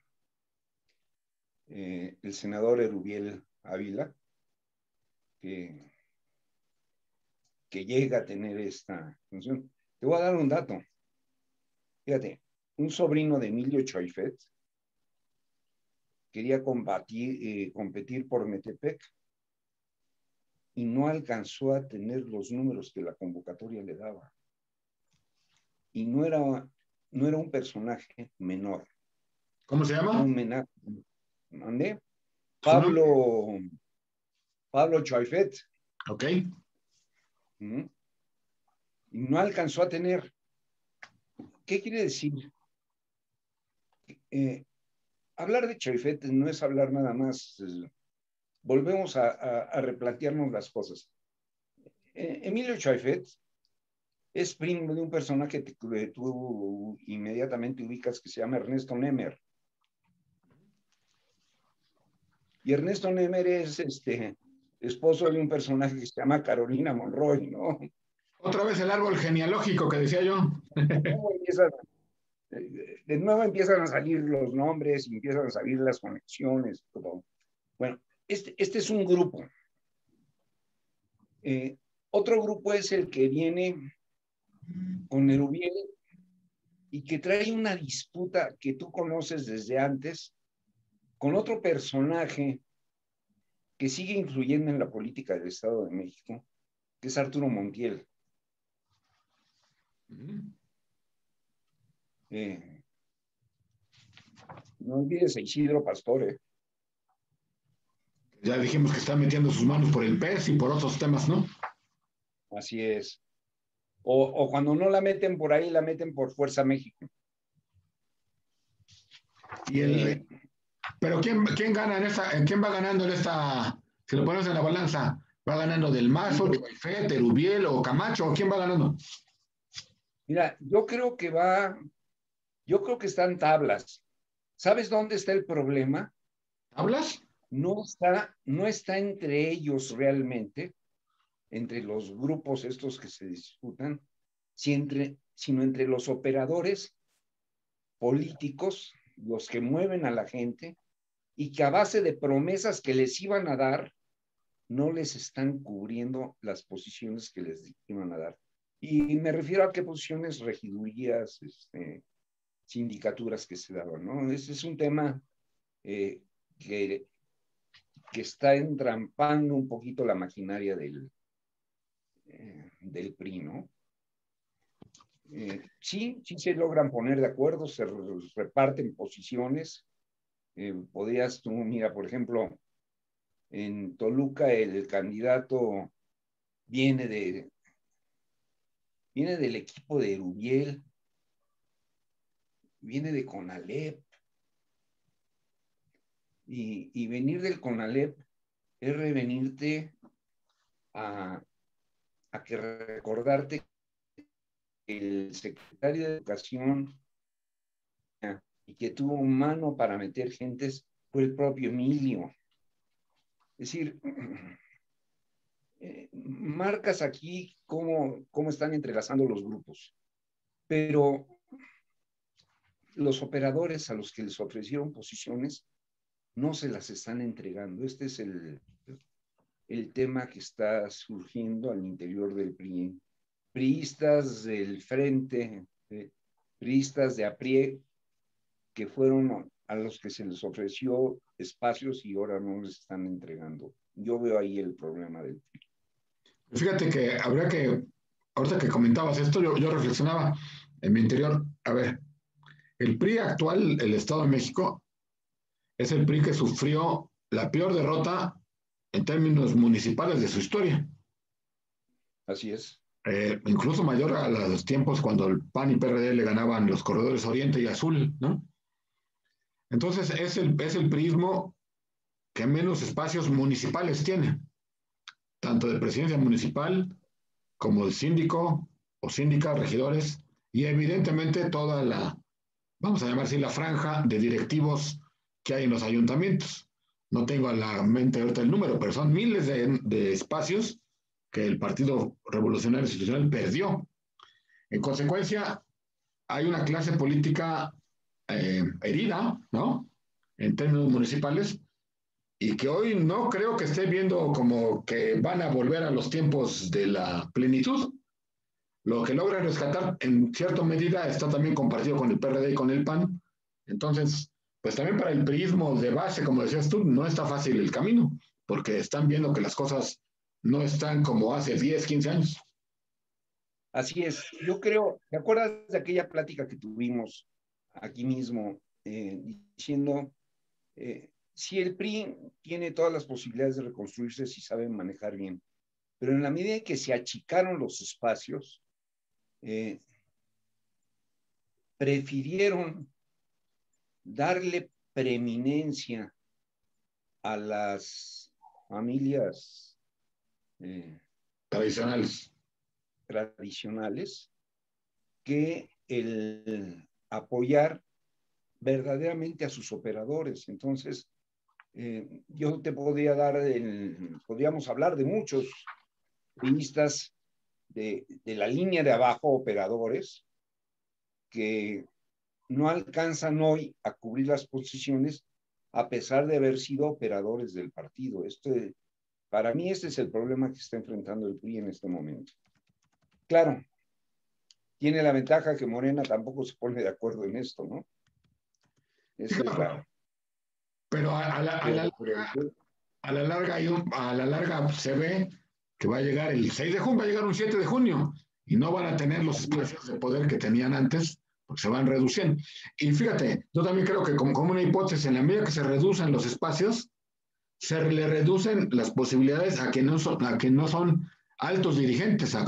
senador Erubiel Ávila, que, que llega a tener esta función. Te voy a dar un dato. Fíjate, un sobrino de Emilio Choifet quería competir por Metepec y no alcanzó a tener los números que la convocatoria le daba. Y no era un personaje menor. ¿Cómo se llama? ¿Mandé? ¿Su nombre? Pablo Choifet. Ok. Y no alcanzó a tener. ¿Qué quiere decir? Hablar de Choifet no es hablar nada más. Volvemos a replantearnos las cosas. Emilio Choifet es primo de un personaje que tú inmediatamente ubicas que se llama Ernesto Nemer. Y Ernesto Nemer es esposo de un personaje que se llama Carolina Monroy, ¿no? Otra vez el árbol genealógico que decía yo. De nuevo empiezan a salir los nombres, empiezan a salir las conexiones, todo. Bueno, este es un grupo. Otro grupo es el que viene con Erubiel y que trae una disputa que tú conoces desde antes con otro personaje que sigue influyendo en la política del Estado de México, que es Arturo Montiel. No olvides a Isidro Pastore. Ya dijimos que está metiendo sus manos por el PES y por otros temas, ¿no? Así es. O cuando no la meten por ahí, la meten por Fuerza México. Y pero ¿quién gana quién va ganando en esta, si lo ponemos en la balanza, va ganando Del Mazo, Chicoifet, Terubiel o Camacho, ¿quién va ganando? Mira, yo creo que están tablas. ¿Sabes dónde está el problema? ¿Hablas? No está entre ellos realmente, entre los grupos estos que se disputan, sino entre los operadores políticos, los que mueven a la gente y que a base de promesas que les iban a dar, no les están cubriendo las posiciones que les iban a dar. Y me refiero a qué posiciones, regidurías, sindicaturas que se daban, ¿no? Ese es un tema que está entrampando un poquito la maquinaria del PRI, ¿no? Sí se logran poner de acuerdo, se reparten posiciones. Podrías tú, mira, por ejemplo, en Toluca el candidato viene del equipo de Erubiel, viene de Conalep, y venir del Conalep es revenirte a que recordarte que el secretario de Educación y que tuvo mano para meter gentes fue el propio Emilio. Es decir, marcas aquí cómo están entrelazando los grupos, pero los operadores a los que les ofrecieron posiciones no se las están entregando. Este es el tema que está surgiendo al interior del PRI. Priistas del Frente, priistas de APRIE, que fueron a los que se les ofreció espacios y ahora no les están entregando. Yo veo ahí el problema del PRI. Fíjate que habría que, ahorita que comentabas esto, yo reflexionaba en mi interior, a ver, el PRI actual, el Estado de México, es el PRI que sufrió la peor derrota en términos municipales de su historia. Así es. Incluso mayor a los tiempos cuando el PAN y PRD le ganaban los corredores Oriente y Azul, ¿no? Entonces es el PRIismo que menos espacios municipales tiene, tanto de presidencia municipal como de síndico o síndica, regidores, y evidentemente toda la, vamos a llamar así, la franja de directivos que hay en los ayuntamientos. No tengo a la mente ahorita el número, pero son miles de espacios que el Partido Revolucionario Institucional perdió. En consecuencia, hay una clase política herida, ¿no? En términos municipales, y que hoy no creo que esté viendo como que van a volver a los tiempos de la plenitud. Lo que logra rescatar en cierta medida está también compartido con el PRD y con el PAN. Entonces, pues también para el priismo de base, como decías tú, no está fácil el camino, porque están viendo que las cosas no están como hace 10, 15 años. Así es. Yo creo, ¿te acuerdas de aquella plática que tuvimos aquí mismo diciendo si el PRI tiene todas las posibilidades de reconstruirse si saben manejar bien, pero en la medida en que se achicaron los espacios, prefirieron darle preeminencia a las familias Tradicionales. tradicionales que el apoyar verdaderamente a sus operadores. Entonces, yo te podríamos hablar de muchos priistas de la línea de abajo, operadores, que no alcanzan hoy a cubrir las posiciones a pesar de haber sido operadores del partido. Para mí este es el problema que está enfrentando el PRI en este momento. Claro, tiene la ventaja que Morena tampoco se pone de acuerdo en esto, ¿no? Eso es claro. Pero a la larga se ve que va a llegar el 6 de junio, va a llegar un 7 de junio y no van a tener los espacios de poder que tenían antes porque se van reduciendo. Y fíjate, yo también creo que como una hipótesis, en la medida que se reducen los espacios, se le reducen las posibilidades a que no son altos dirigentes, a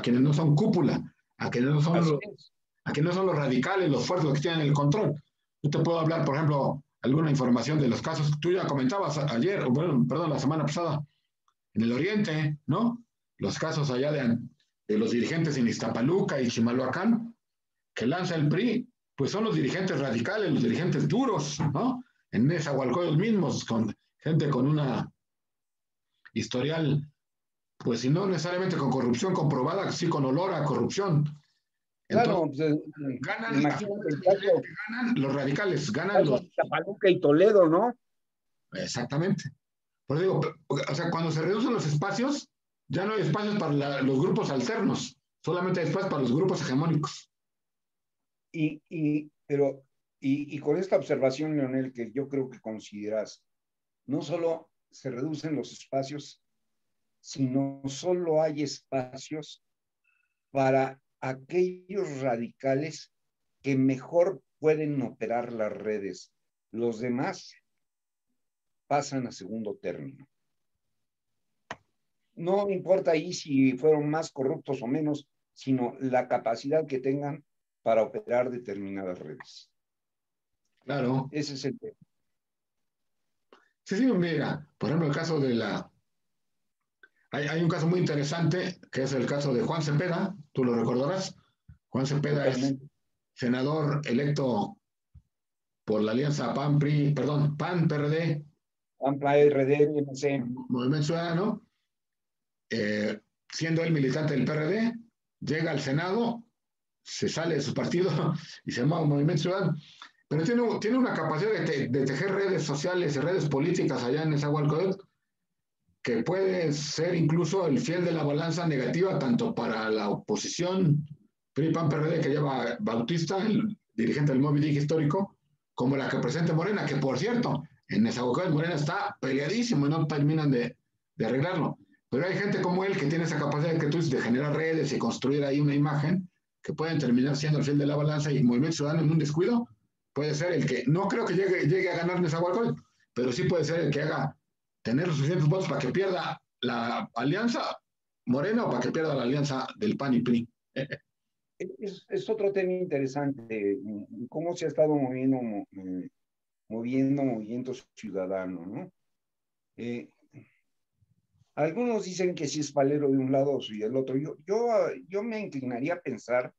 quienes no son cúpula, a quienes no son Así los, es. a quienes no son los radicales, los fuertes, los que tienen el control. Yo te puedo hablar, por ejemplo, alguna información de los casos que tú ya comentabas ayer, bueno, perdón, la semana pasada, en el oriente, ¿no? Los casos allá de los dirigentes en Iztapaluca y Chimalhuacán, que lanza el PRI, pues son los dirigentes radicales, los dirigentes duros, ¿no? En Nezahualcóyotl mismos, con gente con una historial, pues si no necesariamente con corrupción comprobada, sí con olor a corrupción. Entonces, Claro, pues, ganan, a final imagínate de el cuentas, yo diría caso, que ganan los radicales, ganan caso los... de Zapaluca y Toledo, ¿no? Exactamente. Por eso digo, o sea, cuando se reducen los espacios, ya no hay espacios para los grupos alternos, solamente hay espacios para los grupos hegemónicos. Pero, y con esta observación, Leonel, que yo creo que consideras, no solo se reducen los espacios, sino solo hay espacios para aquellos radicales que mejor pueden operar las redes. Los demás pasan a segundo término. No importa ahí si fueron más corruptos o menos, sino la capacidad que tengan para operar determinadas redes. Claro. Ese es el tema. Sí, sí, mira, por ejemplo, el caso de la... Hay un caso muy interesante, que es el caso de Juan Cepeda, tú lo recordarás. Juan Cepeda es Totalmente. senador electo por la alianza PAN-PRI, perdón, PAN-PRD, Ampla RD, MC. Movimiento Ciudadano, eh, siendo él militante del PRD, llega al Senado, se sale de su partido y se llama Movimiento Ciudadano, pero tiene una capacidad de tejer redes sociales y redes políticas allá en Nezahualcóyotl que puede ser incluso el fiel de la balanza negativa tanto para la oposición PRI-PAN-PRD que lleva Bautista, el dirigente del Moby Dick histórico, como la que presenta Morena, que por cierto, en Nezahualcóyotl Morena está peleadísimo y no terminan de arreglarlo. Pero hay gente como él que tiene esa capacidad que tú dices de generar redes y construir ahí una imagen que pueden terminar siendo el fiel de la balanza y Movimiento Ciudadano en un descuido puede ser el que, no creo que llegue a ganar Nezahualcóyotl, pero sí puede ser el que haga tener los suficientes votos para que pierda la alianza Morena o para que pierda la alianza del PAN y PRI. Es otro tema interesante, cómo se ha estado moviendo Movimiento Ciudadano, ¿no? Algunos dicen que si es palero de un lado o si del otro. Yo me inclinaría a pensar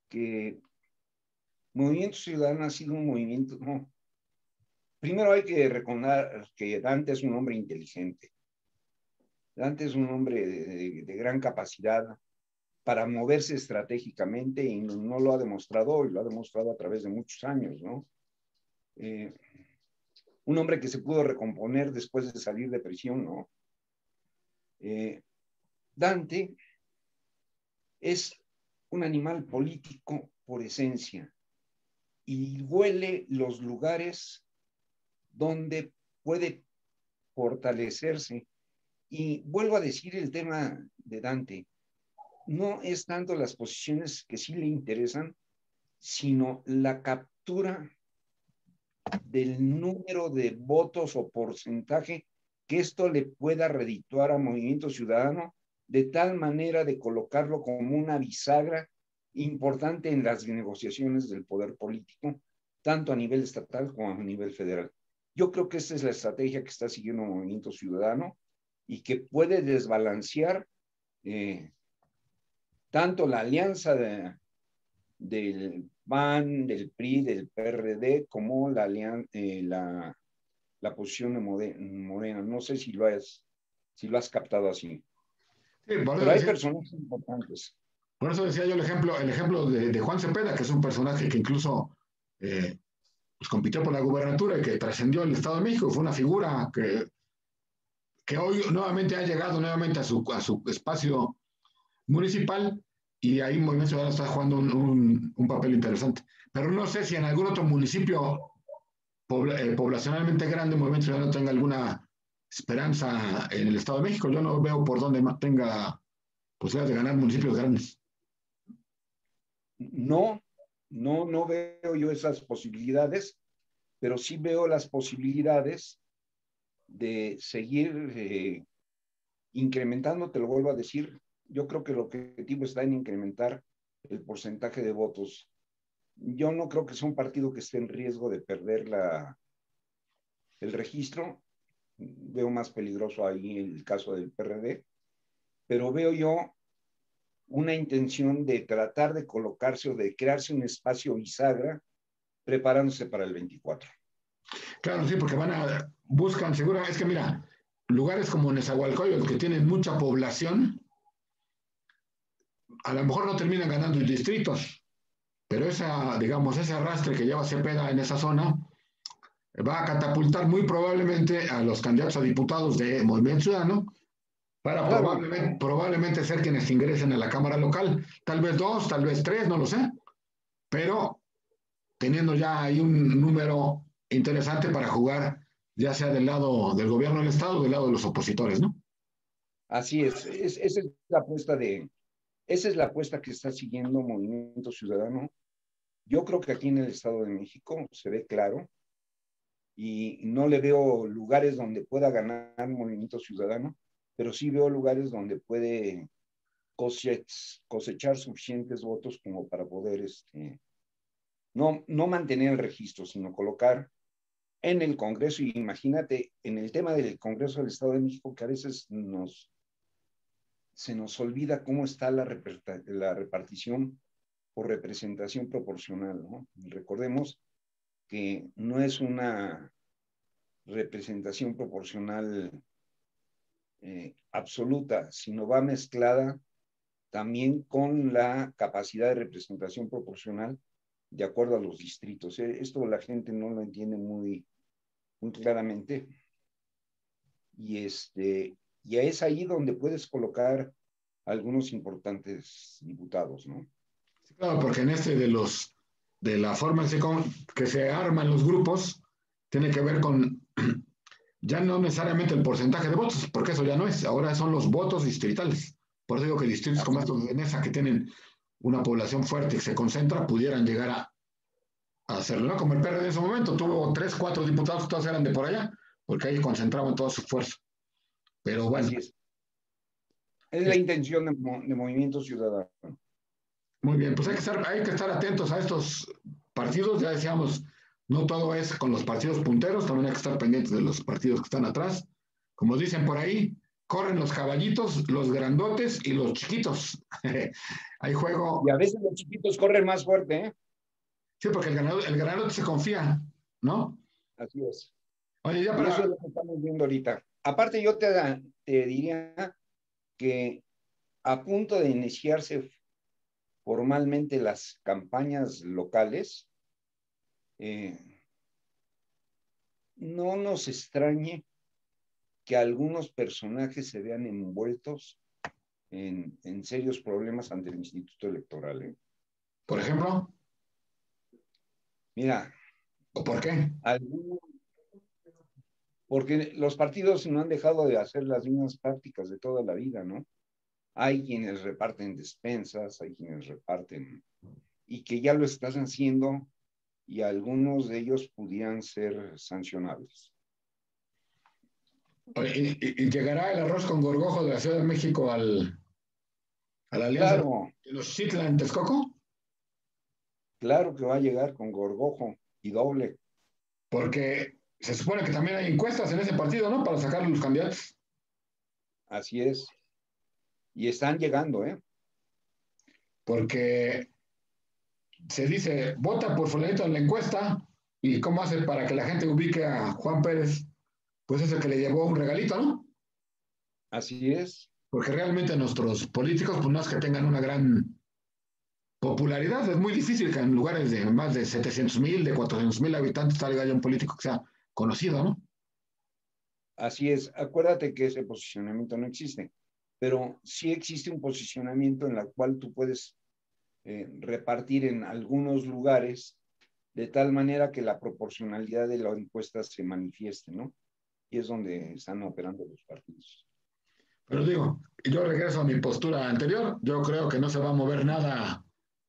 que Movimiento Ciudadano ha sido un movimiento, no. Primero hay que reconocer que Dante es un hombre inteligente. Dante es un hombre de gran capacidad para moverse estratégicamente y no lo ha demostrado hoy, lo ha demostrado a través de muchos años, ¿no? Un hombre que se pudo recomponer después de salir de prisión, ¿no? Dante es un animal político por esencia y huele los lugares donde puede fortalecerse. Y vuelvo a decir el tema de Dante, no es tanto las posiciones que sí le interesan, sino la captura del número de votos o porcentaje que esto le pueda redituar a Movimiento Ciudadano, de tal manera de colocarlo como una bisagra importante en las negociaciones del poder político, tanto a nivel estatal como a nivel federal. Yo creo que esta es la estrategia que está siguiendo Movimiento Ciudadano y que puede desbalancear tanto la alianza del PAN, del PRI, del PRD, como la posición de Morena. No sé si lo has captado así. Sí, Pero hay personas importantes. por eso decía yo el ejemplo de Juan Cepeda, que es un personaje que incluso pues compitió por la gubernatura y que trascendió el Estado de México, fue una figura que hoy nuevamente ha llegado nuevamente a su espacio municipal y ahí Movimiento Ciudadano está jugando un papel interesante. Pero no sé si en algún otro municipio poblacionalmente grande Movimiento Ciudadano tenga alguna esperanza en el Estado de México. Yo no veo por dónde más tenga posibilidades de ganar municipios grandes. No, no veo yo esas posibilidades, pero sí veo las posibilidades de seguir incrementando, te lo vuelvo a decir. Yo creo que el objetivo está en incrementar el porcentaje de votos. Yo no creo que sea un partido que esté en riesgo de perder el registro. Veo más peligroso ahí el caso del PRD, pero veo yo una intención de tratar de colocarse o de crearse un espacio bisagra preparándose para el 24. Claro, sí, porque buscan, seguro, es que mira, lugares como Nezahualcóyotl, que tienen mucha población, a lo mejor no terminan ganando distritos, pero digamos, ese arrastre que lleva Cepeda en esa zona va a catapultar muy probablemente a los candidatos a diputados de Movimiento Ciudadano para Claro, probablemente ser quienes ingresen a la Cámara local. Tal vez dos, tal vez tres, no lo sé, pero teniendo ya ahí un número interesante para jugar, ya sea del lado del gobierno del Estado o del lado de los opositores, ¿no? así es. Esa es la apuesta que está siguiendo Movimiento Ciudadano. Yo creo que aquí en el Estado de México se ve claro y no le veo lugares donde pueda ganar Movimiento Ciudadano, pero sí veo lugares donde puede cosechar suficientes votos como para poder no mantener el registro, sino colocar en el Congreso. Y imagínate, en el tema del Congreso del Estado de México, que a veces se nos olvida cómo está la repartición por representación proporcional, ¿no? Recordemos que no es una representación proporcional absoluta, sino va mezclada también con la capacidad de representación proporcional de acuerdo a los distritos. Esto la gente no lo entiende muy claramente y es ahí donde puedes colocar algunos importantes diputados, ¿no? Sí, claro, porque en de la forma que se arman los grupos, tiene que ver con ya no necesariamente el porcentaje de votos, porque eso ya no es, ahora son los votos distritales. Por eso digo que distritos como Así estos es. de Nesa, que tienen una población fuerte que se concentra, pudieran llegar a hacerlo, ¿no? Como el PRD en su momento, tuvo tres, cuatro diputados, todos eran de por allá, porque ahí concentraban todo su esfuerzo. Pero bueno, Así es. Es la es, intención de Movimiento Ciudadano. muy bien, pues hay que estar atentos a estos partidos, ya decíamos, no todo es con los partidos punteros, también hay que estar pendientes de los partidos que están atrás. Como dicen por ahí, corren los caballitos, los grandotes y los chiquitos. Hay Y juego, a veces los chiquitos corren más fuerte, ¿eh? sí, porque el grandote se confía, ¿no? Así es. Oye, ya Y eso es para, lo que estamos viendo ahorita. Aparte, yo te diría que a punto de iniciarse formalmente las campañas locales, eh, no nos extrañe que algunos personajes se vean envueltos en serios problemas ante el Instituto Electoral, ¿eh? por ejemplo, Mira, ¿o por qué? algunos, porque los partidos no han dejado de hacer las mismas prácticas de toda la vida, ¿no? Hay quienes reparten despensas, hay quienes reparten, y que ya lo están haciendo y algunos de ellos pudieran ser sancionables. Oye, y llegará el arroz con gorgojo de la Ciudad de México a la alianza Claro, de los Chitla en Texcoco? claro que va a llegar con gorgojo y doble. Porque se supone que también hay encuestas en ese partido, ¿no? Para sacar los candidatos. Así es. Y están llegando, ¿eh? Porque se dice, vota por fulanito en la encuesta, y cómo hace para que la gente ubique a Juan Pérez, pues es el que le llevó un regalito, ¿no? Así es. Porque realmente nuestros políticos, pues no es que tengan una gran popularidad, es muy difícil que en lugares de más de 700,000, de 400,000 habitantes salga ya un político que sea conocido, ¿no? Así es. Acuérdate que ese posicionamiento no existe, pero sí existe un posicionamiento en el cual tú puedes repartir en algunos lugares de tal manera que la proporcionalidad de la encuesta se manifieste, ¿no? Y es donde están operando los partidos. Pero digo, yo regreso a mi postura anterior, yo creo que no se va a mover nada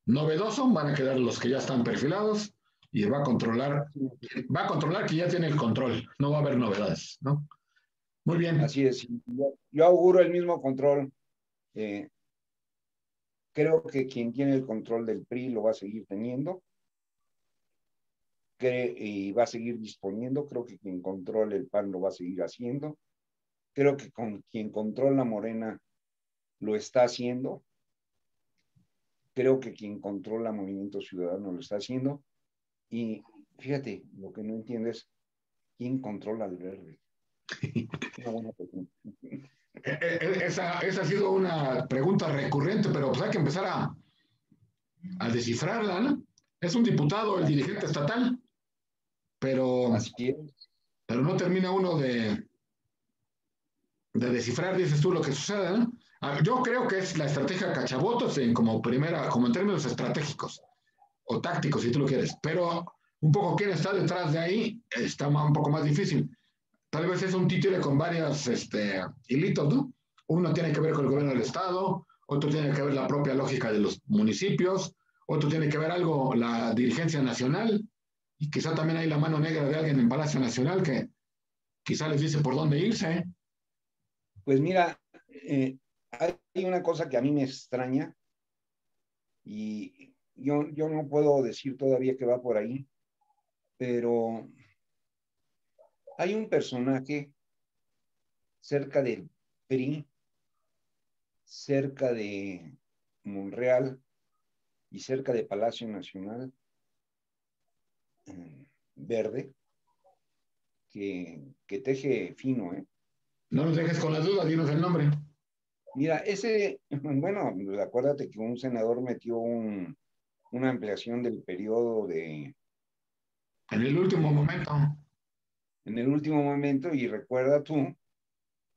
novedoso, van a quedar los que ya están perfilados y va a controlar que ya tiene el control, no va a haber novedades, ¿no? Muy bien. Así es. Yo auguro el mismo control. Creo que quien tiene el control del PRI lo va a seguir teniendo y va a seguir disponiendo. Creo que quien controla el PAN lo va a seguir haciendo. Creo que quien controla Morena lo está haciendo. Creo que quien controla Movimiento Ciudadano lo está haciendo. Y fíjate, lo que no entiendo es quién controla al Verde. Una buena pregunta. Esa ha sido una pregunta recurrente, pero pues hay que empezar a descifrarla, ¿no? Es un diputado, el dirigente estatal, pero no termina uno de descifrar, dices tú, lo que sucede, ¿no? Yo creo que es la estrategia cachabotos como en términos estratégicos o tácticos, si tú lo quieres, pero un poco quién está detrás de ahí está un poco más difícil. Tal vez es un títere con varios hilitos, ¿no? Uno tiene que ver con el gobierno del Estado, otro tiene que ver la propia lógica de los municipios, otro tiene que ver algo la dirigencia nacional, y quizá también hay la mano negra de alguien en Palacio Nacional que quizá les dice por dónde irse. Pues mira, hay una cosa que a mí me extraña y yo no puedo decir todavía que va por ahí, pero hay un personaje cerca del PRI, cerca de Monreal y cerca de Palacio Nacional, Verde, que teje fino, ¿eh? No nos dejes con las dudas, dinos el nombre. Mira, bueno, acuérdate que un senador metió una ampliación del periodo en el último momento. En el último momento, y recuerda tú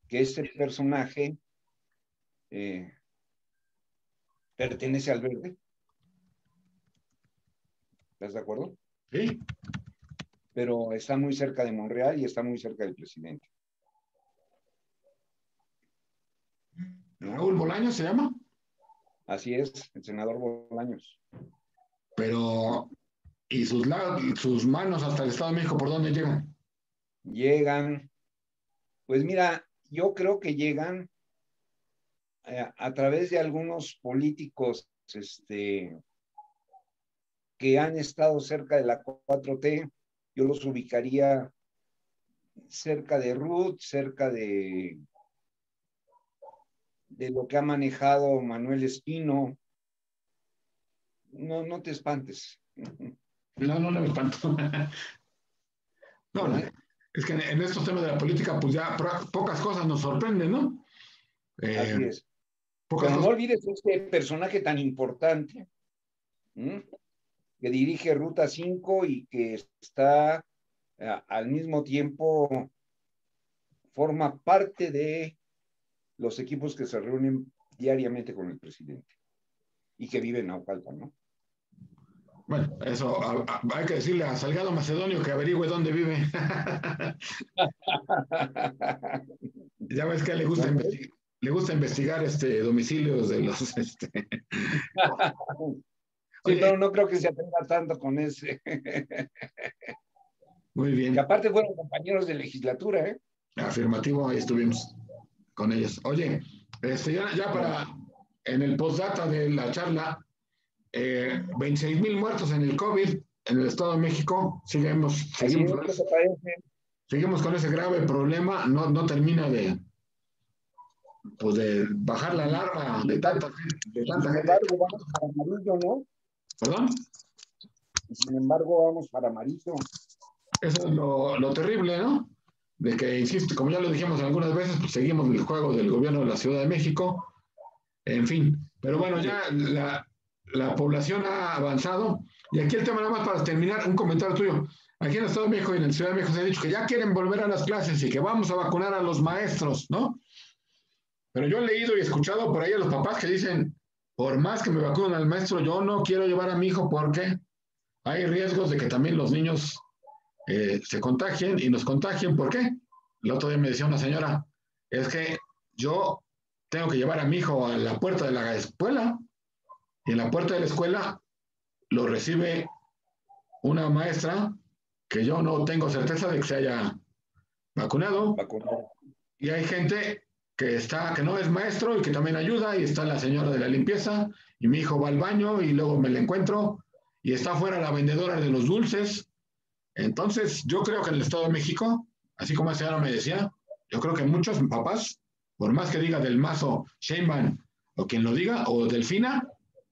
que ese personaje pertenece al Verde. ¿Estás de acuerdo? Sí. Pero está muy cerca de Monreal y está muy cerca del presidente. ¿No? ¿Raúl Bolaños se llama? Así es, el senador Bolaños. Pero, ¿y sus manos hasta el Estado de México por dónde llegan? Llegan, pues mira, yo creo que llegan a través de algunos políticos que han estado cerca de la 4T. Yo los ubicaría cerca de Ruth, cerca de lo que ha manejado Manuel Espino. No te espantes. No me espanto. No, es que en estos temas de la política, pues ya pocas cosas nos sorprenden, ¿no? Así es. Pocas Pero cosas. no olvides este personaje tan importante, que dirige Ruta 5 y que está al mismo tiempo, forma parte de los equipos que se reúnen diariamente con el presidente y que vive en Naucalpan, ¿no? Bueno, eso hay que decirle a Salgado Macedonio que averigüe dónde vive. Ya ves que le gusta investigar domicilios de los. Sí, Oye, pero no creo que se atenga tanto con ese. muy bien. Que aparte fueron compañeros de legislatura, ¿eh? Afirmativo, ahí estuvimos con ellos. Oye, ya para en el postdata de la charla, 26,000 muertos en el COVID en el Estado de México. Seguimos con ese grave problema. No termina de bajar la alarma de tanta gente. Sin embargo, vamos para amarillo, ¿no? ¿Perdón? Sin embargo, vamos para amarillo. Eso es lo terrible, ¿no? De que, insisto, como ya lo dijimos algunas veces, pues seguimos el juego del gobierno de la Ciudad de México. En fin, pero bueno, ya la población ha avanzado. Y aquí el tema, nada más para terminar, un comentario tuyo. Aquí en el Estado de México y en el Ciudad de México se ha dicho que ya quieren volver a las clases y que vamos a vacunar a los maestros, ¿no? Pero yo he leído y escuchado por ahí a los papás que dicen, por más que me vacunen al maestro, yo no quiero llevar a mi hijo porque hay riesgos de que también los niños se contagien y nos contagien. ¿Por qué? El otro día me decía una señora, es que yo tengo que llevar a mi hijo a la puerta de la escuela y en la puerta de la escuela lo recibe una maestra que yo no tengo certeza de que se haya vacunado. Y hay gente que no es maestro y que también ayuda, y está la señora de la limpieza, y mi hijo va al baño y luego me la encuentro, y está afuera la vendedora de los dulces. Entonces, yo creo que en el Estado de México, así como la señora me decía, yo creo que muchos papás, por más que diga Del Mazo, Sheinbaum, o quien lo diga, o Delfina,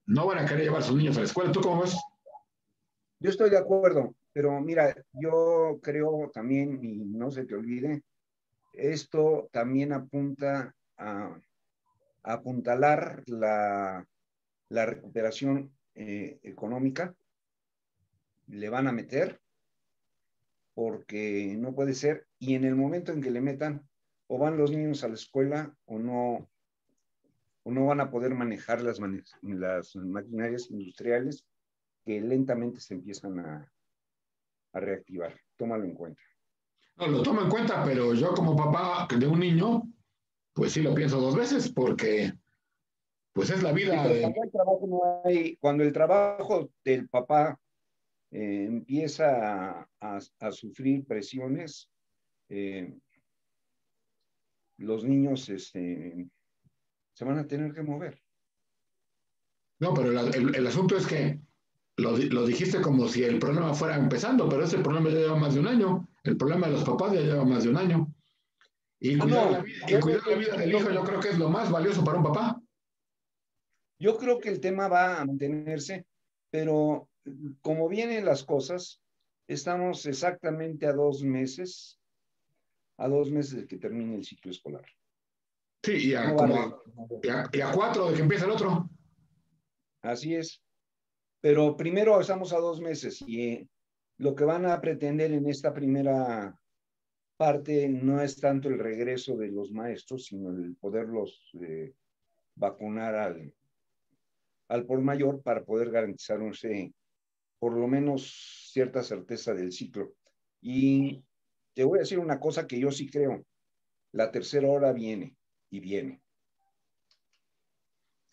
no van a querer llevar a sus niños a la escuela. ¿Tú cómo ves? Yo estoy de acuerdo, pero mira, yo creo también, y no se te olvide, esto también apunta a apuntalar la recuperación económica. Le van a meter porque no puede ser, y en el momento en que le metan, o van los niños a la escuela o no van a poder manejar las maquinarias industriales que lentamente se empiezan a reactivar. Tómalo en cuenta. No, lo tomo en cuenta, pero yo como papá de un niño, pues sí lo pienso dos veces, porque pues es la Sí, vida pero de... cuando el trabajo del papá empieza a sufrir presiones, los niños se van a tener que mover. No, pero el asunto es que lo dijiste como si el problema fuera empezando, pero ese problema ya lleva más de un año. El problema de los papás ya lleva más de un año. Y cuidar, No, cuidar la vida del hijo yo creo que es lo más valioso para un papá. yo creo que el tema va a mantenerse, pero como vienen las cosas, estamos exactamente a 2 meses de que termine el ciclo escolar. Sí, No va a regresar. y a 4 de que empiece el otro. Así es. Pero primero estamos a 2 meses y lo que van a pretender en esta primera parte no es tanto el regreso de los maestros, sino el poderlos vacunar al por mayor para poder garantizar por lo menos cierta certeza del ciclo. Y te voy a decir una cosa que yo sí creo, la tercera ola viene y viene.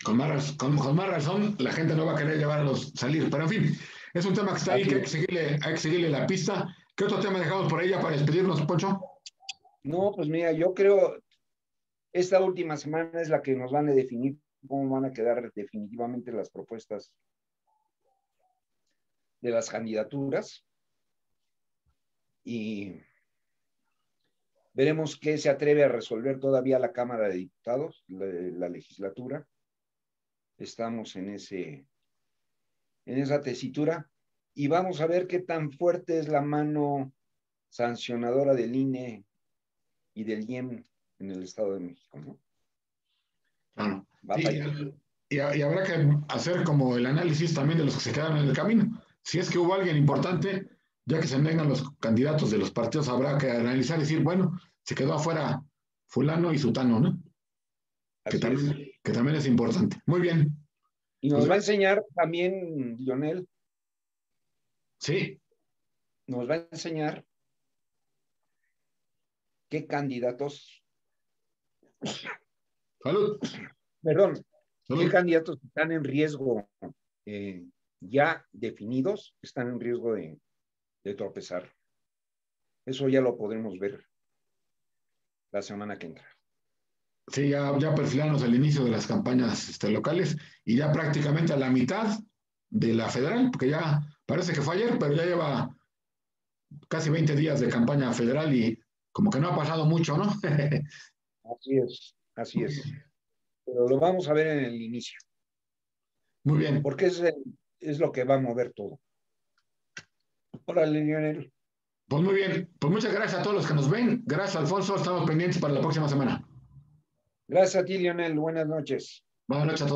Con más razón, la gente no va a querer llevarlos salir. Pero en fin, es un tema que está ahí, que hay que seguirle la pista. ¿Qué otro tema dejamos por ella para despedirnos, Poncho? No, pues mira, yo creo esta última semana es la que nos van a definir cómo van a quedar definitivamente las propuestas de las candidaturas y veremos qué se atreve a resolver todavía la Cámara de Diputados, la legislatura. Estamos en esa tesitura y vamos a ver qué tan fuerte es la mano sancionadora del INE y del IEM en el Estado de México, ¿no? Claro. Va Sí, para allá. y habrá que hacer como el análisis también de los que se quedaron en el camino. Si es que hubo alguien importante, ya que se vengan los candidatos de los partidos, habrá que analizar y decir, bueno, se quedó afuera fulano y sutano, ¿no? Así es. Que también es importante. Muy bien. Y Pues, nos va a enseñar también, Lionel, sí, nos va a enseñar qué candidatos, salud, perdón, qué salud. candidatos están en riesgo eh, ya definidos, están en riesgo de tropezar. Eso ya lo podremos ver la semana que entra. Sí, ya perfilamos el inicio de las campañas locales y ya prácticamente a la mitad de la federal, porque ya parece que fue ayer, pero ya lleva casi 20 días de campaña federal y como que no ha pasado mucho, ¿no? Así es, así es. Pero lo vamos a ver en el inicio, Muy bien. porque es lo que va a mover todo. Órale, Lionel. Pues muy bien. Pues muchas gracias a todos los que nos ven. Gracias, Alfonso. Estamos pendientes para la próxima semana. Gracias a ti, Lionel. Buenas noches. Buenas noches a todos.